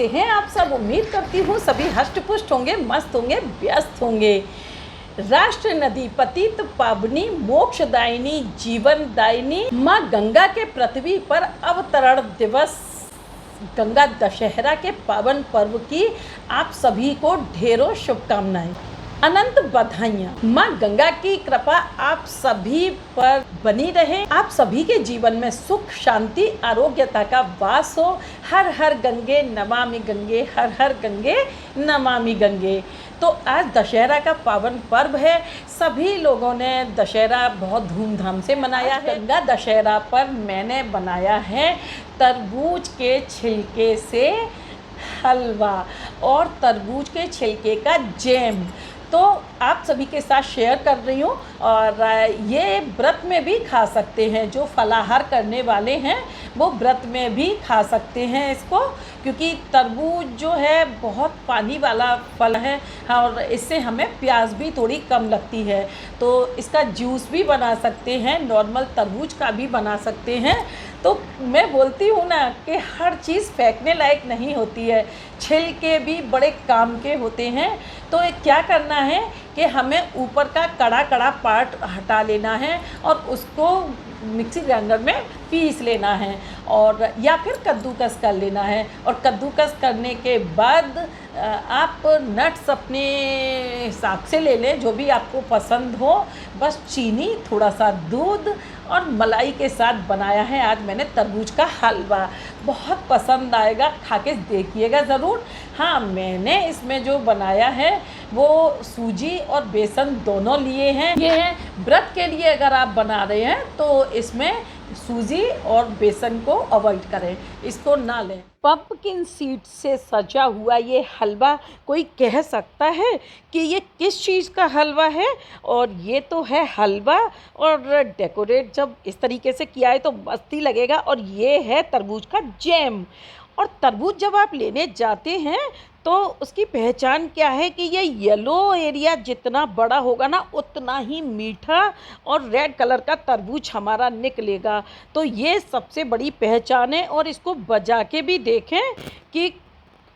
कैसे हैं आप सब। उम्मीद करती हूँ सभी हष्ट-पुष्ट होंगे, मस्त होंगे, व्यस्त होंगे। राष्ट्र नदी पतित पावनी मोक्षदायिनी जीवनदायिनी माँ गंगा के पृथ्वी पर अवतरण दिवस गंगा दशहरा के पावन पर्व की आप सभी को ढेरों शुभकामनाएं, अनंत बधाइयाँ। माँ गंगा की कृपा आप सभी पर बनी रहे, आप सभी के जीवन में सुख शांति आरोग्यता का वास हो। हर हर गंगे नमामि गंगे, हर हर गंगे नमामि गंगे। तो आज दशहरा का पावन पर्व है। सभी लोगों ने दशहरा बहुत धूमधाम से मनाया है। गंगा दशहरा पर मैंने बनाया है तरबूज के छिलके से हलवा और तरबूज के छिलके का जैम। तो आप सभी के साथ शेयर कर रही हूँ। और ये व्रत में भी खा सकते हैं, जो फलाहार करने वाले हैं वो व्रत में भी खा सकते हैं इसको, क्योंकि तरबूज जो है बहुत पानी वाला फल है और इससे हमें प्यास भी थोड़ी कम लगती है। तो इसका जूस भी बना सकते हैं, नॉर्मल तरबूज का भी बना सकते हैं। तो मैं बोलती हूँ ना कि हर चीज़ फेंकने लायक नहीं होती है, छिलके भी बड़े काम के होते हैं। तो क्या करना है कि हमें ऊपर का कड़ा कड़ा पार्ट हटा लेना है और उसको मिक्सी ग्राइंडर में पीस लेना है, और या फिर कद्दूकस कर लेना है। और कद्दूकस करने के बाद आप नट्स अपने हिसाब से ले लें, जो भी आपको पसंद हो। बस चीनी, थोड़ा सा दूध और मलाई के साथ बनाया है आज मैंने तरबूज का हलवा। बहुत पसंद आएगा, खा के देखिएगा ज़रूर। हाँ, मैंने इसमें जो बनाया है वो सूजी और बेसन दोनों लिए हैं। ये हैं व्रत के लिए अगर आप बना रहे हैं तो इसमें सूजी और बेसन को अवॉइड करें, इसको ना लें। पंपकिन सीड से सजा हुआ ये हलवा, कोई कह सकता है कि ये किस चीज़ का हलवा है? और ये तो है हलवा, और डेकोरेट जब इस तरीके से किया है तो मस्ती लगेगा। और ये है तरबूज का जैम। और तरबूज जब आप लेने जाते हैं तो उसकी पहचान क्या है कि ये येलो एरिया जितना बड़ा होगा ना उतना ही मीठा और रेड कलर का तरबूज हमारा निकलेगा। तो ये सबसे बड़ी पहचान है। और इसको बजा के भी देखें कि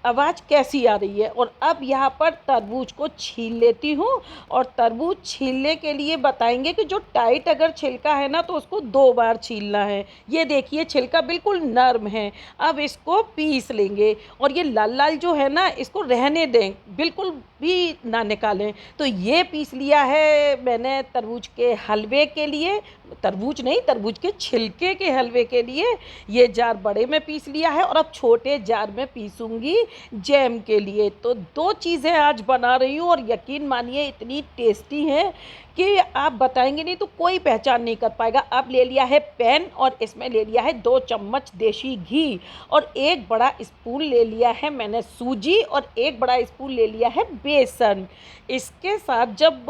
आवाज़ कैसी आ रही है। और अब यहाँ पर तरबूज को छील लेती हूँ। और तरबूज छीलने के लिए बताएंगे कि जो टाइट अगर छिलका है ना तो उसको 2 बार छीलना है। ये देखिए छिलका बिल्कुल नर्म है। अब इसको पीस लेंगे, और ये लाल लाल जो है ना इसको रहने दें, बिल्कुल भी ना निकालें। तो ये पीस लिया है मैंने तरबूज के हलवे के लिए, तरबूज नहीं, तरबूज के छिलके के हलवे के लिए। ये जार बड़े में पीस लिया है और अब छोटे जार में पीसूंगी जैम के लिए। तो 2 चीज़ें आज बना रही हूँ, और यकीन मानिए इतनी टेस्टी है कि आप बताएंगे नहीं तो कोई पहचान नहीं कर पाएगा। अब ले लिया है पैन, और इसमें ले लिया है 2 चम्मच देसी घी, और 1 बड़ा स्पून ले लिया है मैंने सूजी, और 1 बड़ा स्पून ले लिया है बेसन। इसके साथ जब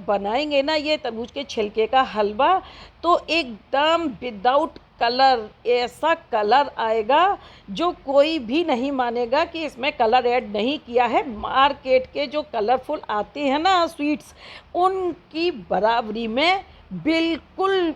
बनाएंगे ना ये तरबूज के छिलके का हलवा तो एकदम विदाउट कलर, ऐसा कलर आएगा जो कोई भी नहीं मानेगा कि इसमें कलर ऐड नहीं किया है। मार्केट के जो कलरफुल आते हैं ना स्वीट्स, उनकी बराबरी में बिल्कुल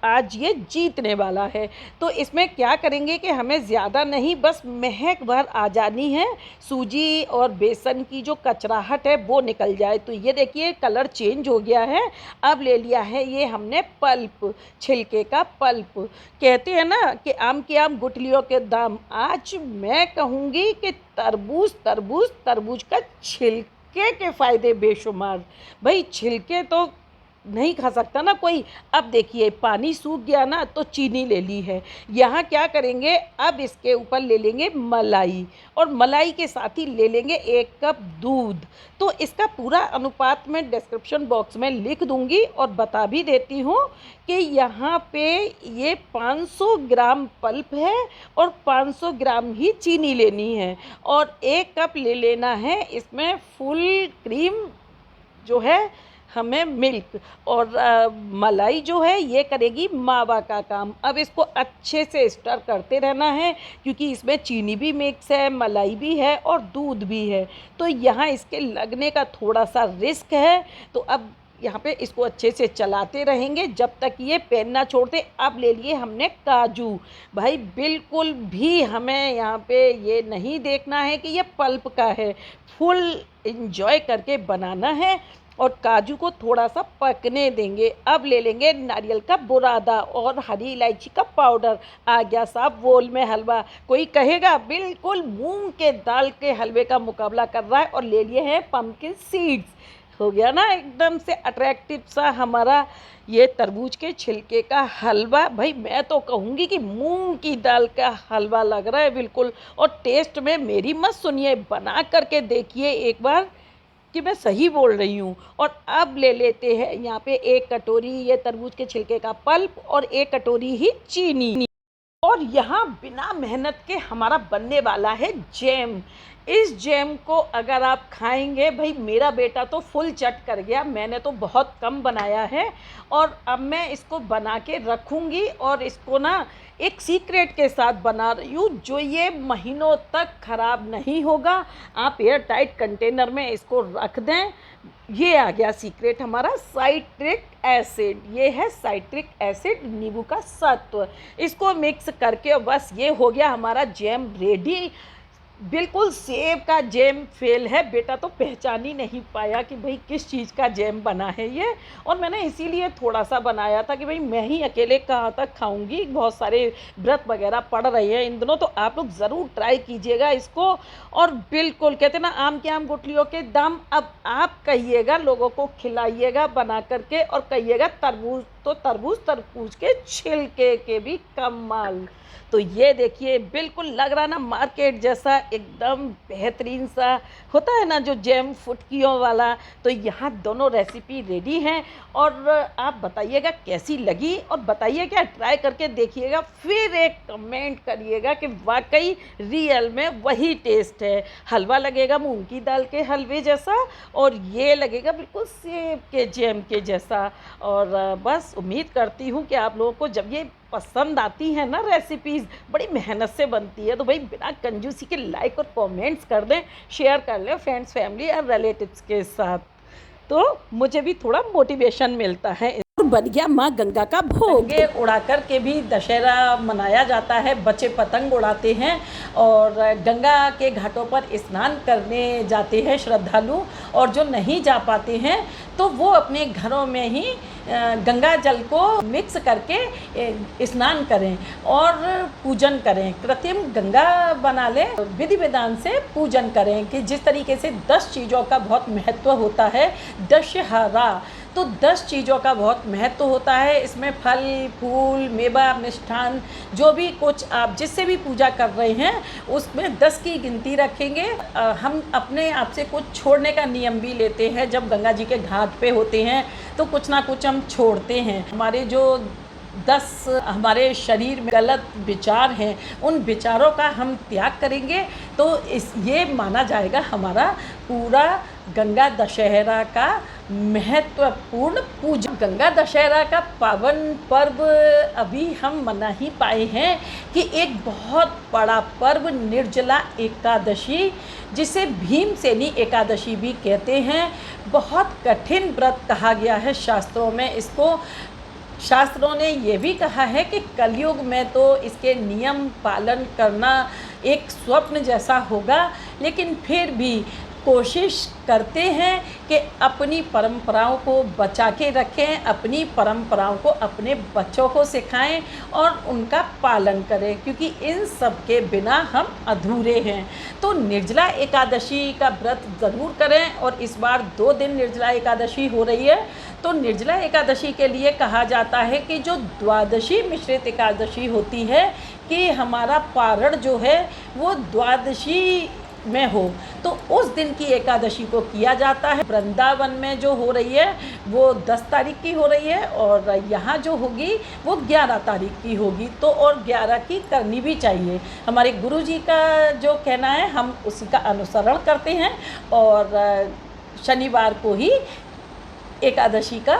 आज ये जीतने वाला है। तो इसमें क्या करेंगे कि हमें ज़्यादा नहीं, बस महक भर आ जानी है, सूजी और बेसन की जो कचराहट है वो निकल जाए। तो ये देखिए कलर चेंज हो गया है। अब ले लिया है ये हमने पल्प, छिलके का पल्प। कहते हैं ना कि आम के आम गुठलियों के दाम। आज मैं कहूँगी कि तरबूज तरबूज तरबूज का छिलके के फ़ायदे बेशुमार। भाई छिलके तो नहीं खा सकता ना कोई। अब देखिए पानी सूख गया ना तो चीनी ले ली है। यहाँ क्या करेंगे, अब इसके ऊपर ले लेंगे मलाई, और मलाई के साथ ही ले लेंगे 1 कप दूध। तो इसका पूरा अनुपात मैं डिस्क्रिप्शन बॉक्स में लिख दूंगी, और बता भी देती हूँ कि यहाँ पे ये 500 ग्राम पल्प है और 500 ग्राम ही चीनी लेनी है, और 1 कप ले लेना है इसमें फुल क्रीम जो है हमें मिल्क। और मलाई जो है ये करेगी मावा का काम। अब इसको अच्छे से स्टर करते रहना है, क्योंकि इसमें चीनी भी मिक्स है, मलाई भी है और दूध भी है। तो यहाँ इसके लगने का थोड़ा सा रिस्क है। तो अब यहाँ पे इसको अच्छे से चलाते रहेंगे जब तक ये पैन ना छोड़ दे। अब ले लिए हमने काजू। भाई बिल्कुल भी हमें यहाँ पे ये नहीं देखना है कि ये पल्प का है, फुल इंजॉय करके बनाना है और काजू को थोड़ा सा पकने देंगे। अब ले लेंगे नारियल का बुरादा और हरी इलायची का पाउडर। आ गया साहब बोल में हलवा। कोई कहेगा बिल्कुल मूंग के दाल के हलवे का मुकाबला कर रहा है। और ले लिए हैं पम्पकिन सीड्स। हो गया ना एकदम से अट्रैक्टिव सा हमारा ये तरबूज के छिलके का हलवा। भाई मैं तो कहूँगी कि मूंग की दाल का हलवा लग रहा है बिल्कुल। और टेस्ट में मेरी मत सुनिए, बना करके देखिए एक बार कि मैं सही बोल रही हूँ। और अब ले लेते हैं यहाँ पे 1 कटोरी ये तरबूज के छिलके का पल्प और 1 कटोरी ही चीनी। और यहाँ बिना मेहनत के हमारा बनने वाला है जैम। इस जैम को अगर आप खाएंगे, भाई मेरा बेटा तो फुल चट कर गया। मैंने तो बहुत कम बनाया है और अब मैं इसको बना के रखूँगी और इसको ना एक सीक्रेट के साथ बना रही हूँ जो ये महीनों तक ख़राब नहीं होगा। आप एयर टाइट कंटेनर में इसको रख दें। ये आ गया सीक्रेट हमारा साइट्रिक एसिड। ये है साइट्रिक एसिड, नींबू का सत्व। इसको मिक्स करके बस ये हो गया हमारा जैम रेडी। बिल्कुल सेब का जैम फेल है। बेटा तो पहचान ही नहीं पाया कि भाई किस चीज़ का जैम बना है ये। और मैंने इसीलिए थोड़ा सा बनाया था कि भाई मैं ही अकेले कहाँ तक खाऊंगी, बहुत सारे व्रत वगैरह पड़ रहे हैं इन दिनों। तो आप लोग ज़रूर ट्राई कीजिएगा इसको। और बिल्कुल कहते ना आम के आम गुठलियों के दाम। अब आप कहिएगा, लोगों को खिलाइएगा बना करके और कहिएगा तरबूज तो तरबूज के छिलके के भी कमाल। तो ये देखिए बिल्कुल लग रहा ना मार्केट जैसा, एकदम बेहतरीन सा होता है ना जो जैम फुटकियों वाला। तो यहाँ दोनों रेसिपी रेडी हैं और आप बताइएगा कैसी लगी और बताइए क्या ट्राई करके देखिएगा। फिर एक कमेंट करिएगा कि वाकई रियल में वही टेस्ट है। हलवा लगेगा मूंग की दाल के हलवे जैसा और ये लगेगा बिल्कुल सेब के जैम के जैसा। और बस उम्मीद करती हूँ कि आप लोगों को जब ये पसंद आती है ना रेसिपीज़, बड़ी मेहनत से बनती है, तो भाई बिना कंजूसी के लाइक और कमेंट्स कर दें, शेयर कर लें फ्रेंड्स फैमिली और रिलेटिव्स के साथ। तो मुझे भी थोड़ा मोटिवेशन मिलता है। और बन गया माँ गंगा का भोग। ये उड़ा कर के भी दशहरा मनाया जाता है। बच्चे पतंग उड़ाते हैं और गंगा के घाटों पर स्नान करने जाते हैं श्रद्धालु। और जो नहीं जा पाते हैं तो वो अपने घरों में ही गंगा जल को मिक्स करके स्नान करें और पूजन करें। कृत्रिम गंगा बना लें, विधि विधान से पूजन करें। कि जिस तरीके से 10 चीज़ों का बहुत महत्व होता है दशहरा, तो 10 चीज़ों का बहुत महत्व होता है। इसमें फल फूल मेवा मिष्ठान जो भी कुछ आप जिससे भी पूजा कर रहे हैं उसमें 10 की गिनती रखेंगे। हम अपने आप से कुछ छोड़ने का नियम भी लेते हैं। जब गंगा जी के घाट पे होते हैं तो कुछ ना कुछ हम छोड़ते हैं। हमारे जो 10 हमारे शरीर में गलत विचार हैं उन विचारों का हम त्याग करेंगे तो ये माना जाएगा हमारा पूरा गंगा दशहरा का महत्वपूर्ण पूजा। गंगा दशहरा का पावन पर्व अभी हम मना ही पाए हैं कि एक बहुत बड़ा पर्व निर्जला एकादशी, जिसे भीमसेनी एकादशी भी कहते हैं, बहुत कठिन व्रत कहा गया है शास्त्रों में इसको। शास्त्रों ने ये भी कहा है कि कलयुग में तो इसके नियम पालन करना एक स्वप्न जैसा होगा, लेकिन फिर भी कोशिश करते हैं कि अपनी परंपराओं को बचा के रखें, अपनी परंपराओं को अपने बच्चों को सिखाएं और उनका पालन करें, क्योंकि इन सब के बिना हम अधूरे हैं। तो निर्जला एकादशी का व्रत ज़रूर करें। और इस बार 2 दिन निर्जला एकादशी हो रही है। तो निर्जला एकादशी के लिए कहा जाता है कि जो द्वादशी मिश्रित एकादशी होती है कि हमारा पारण जो है वो द्वादशी में हो, तो उस दिन की एकादशी को किया जाता है। वृंदावन में जो हो रही है वो 10 तारीख की हो रही है और यहाँ जो होगी वो 11 तारीख की होगी। तो और 11 की करनी भी चाहिए। हमारे गुरुजी का जो कहना है हम उसी का अनुसरण करते हैं और शनिवार को ही एकादशी का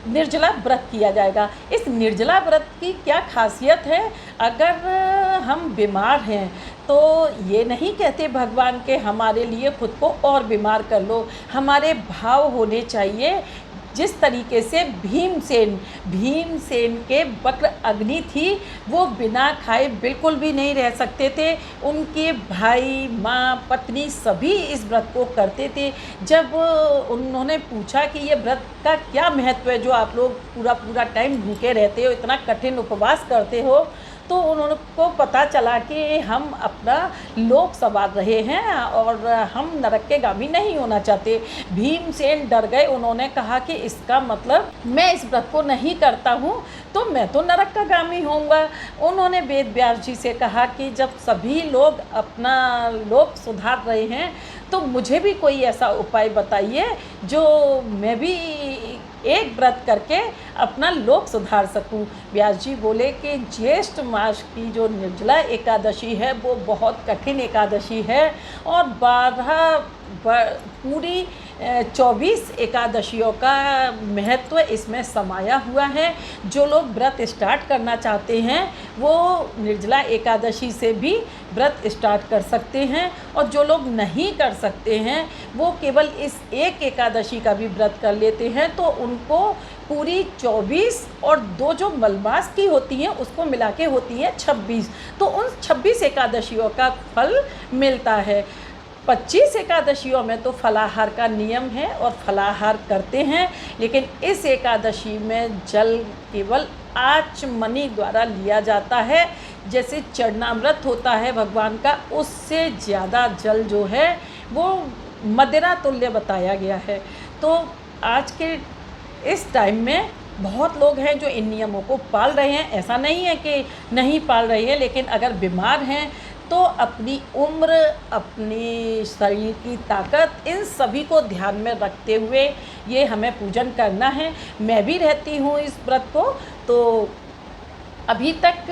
निर्जला व्रत किया जाएगा। इस निर्जला व्रत की क्या खासियत है? अगर हम बीमार हैं तो ये नहीं कहते भगवान के हमारे लिए खुद को और बीमार कर लो। हमारे भाव होने चाहिए जिस तरीके से भीमसेन के वक्र अग्नि थी, वो बिना खाए बिल्कुल भी नहीं रह सकते थे। उनके भाई, माँ, पत्नी सभी इस व्रत को करते थे। जब उन्होंने पूछा कि ये व्रत का क्या महत्व है, जो आप लोग पूरा टाइम भूखे रहते हो, इतना कठिन उपवास करते हो, तो उनको पता चला कि हम अपना लोक संवार रहे हैं और हम नरक के गामी नहीं होना चाहते। भीमसेन डर गए। उन्होंने कहा कि इसका मतलब मैं इस व्रत को नहीं करता हूँ तो मैं तो नरक का गामी होऊंगा। उन्होंने वेद व्यास जी से कहा कि जब सभी लोग अपना लोक सुधार रहे हैं तो मुझे भी कोई ऐसा उपाय बताइए जो मैं भी एक व्रत करके अपना लोक सुधार सकूं। व्यास जी बोले कि ज्येष्ठ मास की जो निर्जला एकादशी है वो बहुत कठिन एकादशी है और 12 पूरी 24 एकादशियों का महत्व इसमें समाया हुआ है। जो लोग व्रत स्टार्ट करना चाहते हैं वो निर्जला एकादशी से भी व्रत स्टार्ट कर सकते हैं और जो लोग नहीं कर सकते हैं वो केवल इस एक एकादशी का भी व्रत कर लेते हैं तो उनको पूरी 24 और 2 जो मलमास की होती हैं उसको मिला के होती हैं 26, तो उन 26 एकादशियों का फल मिलता है। 25 एकादशियों में तो फलाहार का नियम है और फलाहार करते हैं, लेकिन इस एकादशी में जल केवल आचमनी द्वारा लिया जाता है। जैसे चरणामृत होता है भगवान का, उससे ज़्यादा जल जो है वो मदिरा तुल्य बताया गया है। तो आज के इस टाइम में बहुत लोग हैं जो इन नियमों को पाल रहे हैं। ऐसा नहीं है कि नहीं पाल रहे हैं, लेकिन अगर बीमार हैं तो अपनी उम्र, अपनी शरीर की ताकत, इन सभी को ध्यान में रखते हुए ये हमें पूजन करना है। मैं भी रहती हूँ इस व्रत को, तो अभी तक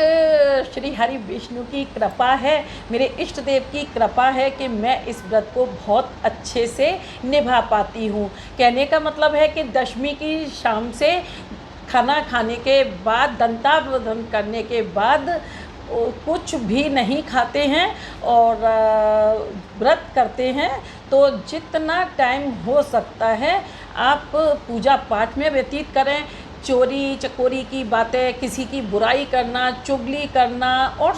श्री हरि विष्णु की कृपा है, मेरे इष्ट देव की कृपा है कि मैं इस व्रत को बहुत अच्छे से निभा पाती हूँ। कहने का मतलब है कि दशमी की शाम से खाना खाने के बाद, दंतावधन करने के बाद कुछ भी नहीं खाते हैं और व्रत करते हैं। तो जितना टाइम हो सकता है आप पूजा पाठ में व्यतीत करें। चोरी चकोरी की बातें, किसी की बुराई करना, चुगली करना और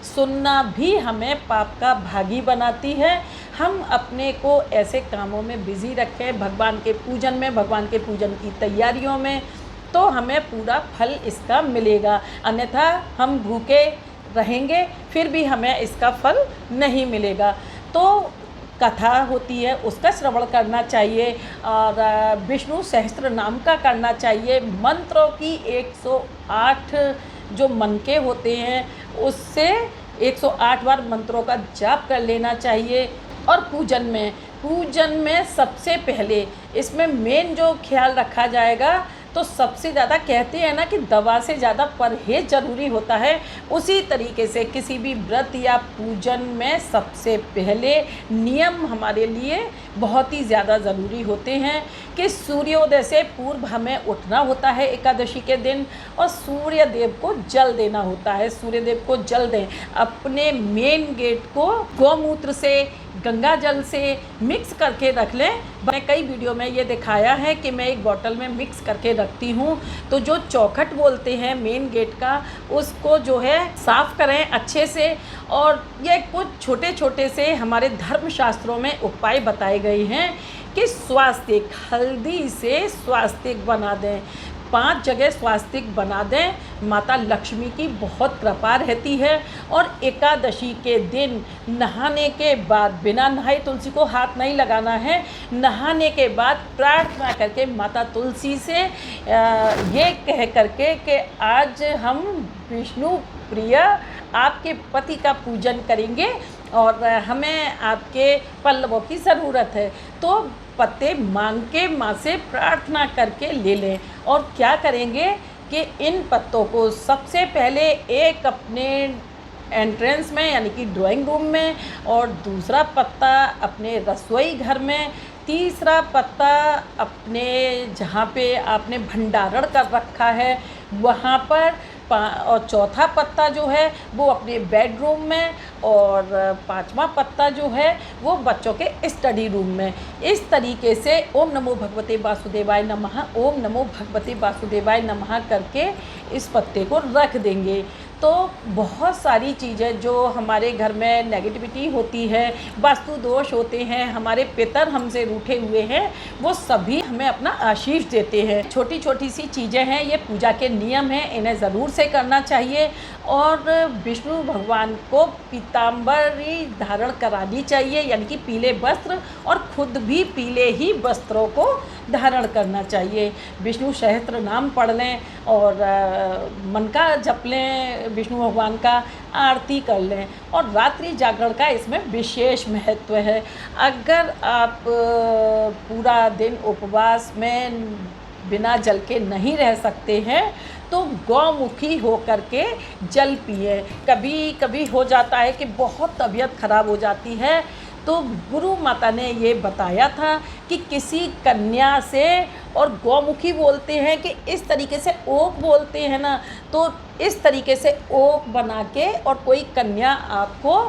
सुनना भी हमें पाप का भागी बनाती है। हम अपने को ऐसे कामों में बिज़ी रखें, भगवान के पूजन में, भगवान के पूजन की तैयारियों में, तो हमें पूरा फल इसका मिलेगा। अन्यथा हम भूखे रहेंगे फिर भी हमें इसका फल नहीं मिलेगा। तो कथा होती है उसका श्रवण करना चाहिए और विष्णु सहस्त्र नाम का करना चाहिए। मंत्रों की 108 जो मनके होते हैं उससे 108 बार मंत्रों का जाप कर लेना चाहिए। और पूजन में सबसे पहले इसमें मेन जो ख्याल रखा जाएगा, तो सबसे ज़्यादा कहते हैं ना कि दवा से ज़्यादा परहेज ज़रूरी होता है, उसी तरीके से किसी भी व्रत या पूजन में सबसे पहले नियम हमारे लिए बहुत ही ज़्यादा ज़रूरी होते हैं कि सूर्योदय से पूर्व हमें उठना होता है एकादशी के दिन और सूर्य देव को जल देना होता है। सूर्य देव को जल दें, अपने मेन गेट को गौमूत्र से, गंगा जल से मिक्स करके रख लें। मैंने कई वीडियो में ये दिखाया है कि मैं एक बोतल में मिक्स करके रखती हूँ। तो जो चौखट बोलते हैं मेन गेट का, उसको जो है साफ़ करें अच्छे से। और ये कुछ छोटे छोटे से हमारे धर्मशास्त्रों में उपाय बताए गए हैं कि स्वास्तिक, हल्दी से स्वास्तिक बना दें, 5 जगह स्वास्तिक बना दें। माता लक्ष्मी की बहुत कृपा रहती है। और एकादशी के दिन नहाने के बाद, बिना नहाए तुलसी को हाथ नहीं लगाना है, नहाने के बाद प्रार्थना करके माता तुलसी से ये कह करके कि आज हम विष्णु प्रिय आपके पति का पूजन करेंगे और हमें आपके पल्लवों की ज़रूरत है। तो पत्ते मांग के माँ से प्रार्थना करके ले लें। और क्या करेंगे कि इन पत्तों को सबसे पहले एक अपने एंट्रेंस में यानी कि ड्राइंग रूम में, और दूसरा पत्ता अपने रसोई घर में, तीसरा पत्ता अपने जहाँ पे आपने भंडारण कर रखा है वहाँ पर, और चौथा पत्ता जो है वो अपने बेडरूम में, और पांचवा पत्ता जो है वो बच्चों के स्टडी रूम में। इस तरीके से ओम नमो भगवते वासुदेवाय नमः, ओम नमो भगवते वासुदेवाय नमः करके इस पत्ते को रख देंगे। तो बहुत सारी चीज़ें जो हमारे घर में नेगेटिविटी होती है, वास्तु दोष होते हैं, हमारे पितर हमसे रूठे हुए हैं, वो सभी हमें अपना आशीष देते हैं। छोटी छोटी सी चीज़ें हैं, ये पूजा के नियम हैं, इन्हें ज़रूर से करना चाहिए। और विष्णु भगवान को पीताम्बरी धारण करानी चाहिए, यानी कि पीले वस्त्र, और खुद भी पीले ही वस्त्रों को धारण करना चाहिए। विष्णु सहस्त्र नाम पढ़ लें और मन का जप लें, विष्णु भगवान का आरती कर लें। और रात्रि जागरण का इसमें विशेष महत्व है। अगर आप पूरा दिन उपवास में बिना जल के नहीं रह सकते हैं तो गौमुखी होकर के जल पिए। कभी कभी हो जाता है कि बहुत तबीयत खराब हो जाती है, तो गुरु माता ने ये बताया था कि किसी कन्या से, और गौमुखी बोलते हैं कि इस तरीके से ओक बोलते हैं ना, तो इस तरीके से ओक बना के और कोई कन्या आपको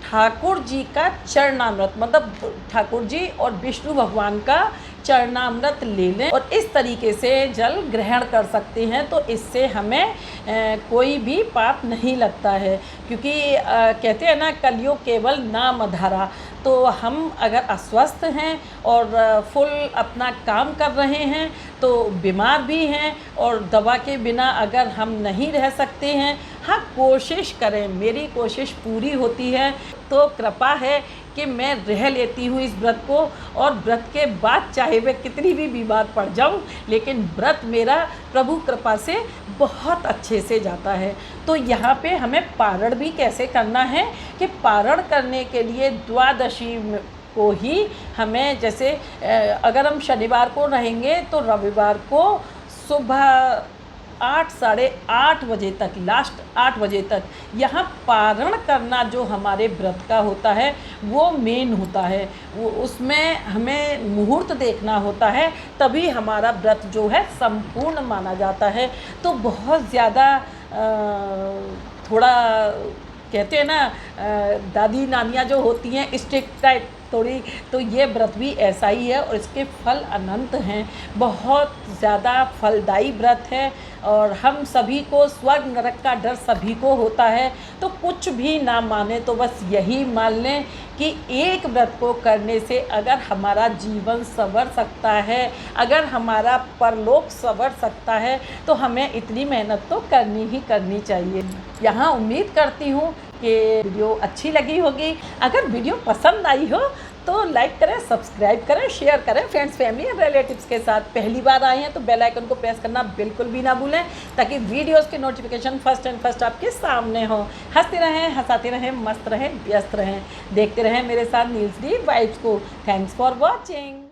ठाकुर जी का चरणामृत, मतलब ठाकुर जी और विष्णु भगवान का चरणामृत ले लें और इस तरीके से जल ग्रहण कर सकते हैं। तो इससे हमें कोई भी पाप नहीं लगता है, क्योंकि कहते हैं ना, कलयुग केवल नाम आधारा। तो हम अगर अस्वस्थ हैं और फुल अपना काम कर रहे हैं, तो बीमार भी हैं और दवा के बिना अगर हम नहीं रह सकते हैं, हाँ कोशिश करें, मेरी कोशिश पूरी होती है। तो कृपा है कि मैं रह लेती हूँ इस व्रत को, और व्रत के बाद चाहे मैं कितनी भी बीमार पड़ जाऊँ, लेकिन व्रत मेरा प्रभु कृपा से बहुत अच्छे से जाता है। तो यहाँ पे हमें पारण भी कैसे करना है कि पारण करने के लिए द्वादशी को ही हमें, जैसे अगर हम शनिवार को रहेंगे तो रविवार को सुबह 8 साढ़े 8 बजे तक, लास्ट 8 बजे तक यहाँ पारण करना जो हमारे व्रत का होता है वो मेन होता है। वो उसमें हमें मुहूर्त देखना होता है, तभी हमारा व्रत जो है संपूर्ण माना जाता है। तो बहुत ज़्यादा थोड़ा कहते हैं ना, दादी नानियाँ जो होती हैं स्ट्रिक्ट टाइप थोड़ी, तो ये व्रत भी ऐसा ही है और इसके फल अनंत हैं। बहुत ज़्यादा फलदायी व्रत है और हम सभी को स्वर्ग नरक का डर सभी को होता है। तो कुछ भी ना माने तो बस यही मान लें कि एक व्रत को करने से अगर हमारा जीवन संवर सकता है, अगर हमारा परलोक संवर सकता है, तो हमें इतनी मेहनत तो करनी ही करनी चाहिए। यहाँ उम्मीद करती हूँ कि वीडियो अच्छी लगी होगी। अगर वीडियो पसंद आई हो तो लाइक करें, सब्सक्राइब करें, शेयर करें फ्रेंड्स, फैमिली और रिलेटिव्स के साथ। पहली बार आए हैं तो बेल आइकन को प्रेस करना बिल्कुल भी ना भूलें, ताकि वीडियोस के नोटिफिकेशन फर्स्ट आपके सामने हो। हंसते रहें, हंसाते रहें, मस्त रहें, व्यस्त रहें, देखते रहें मेरे साथ न्यूज़ डी वाइब्स को। Thanks for watching.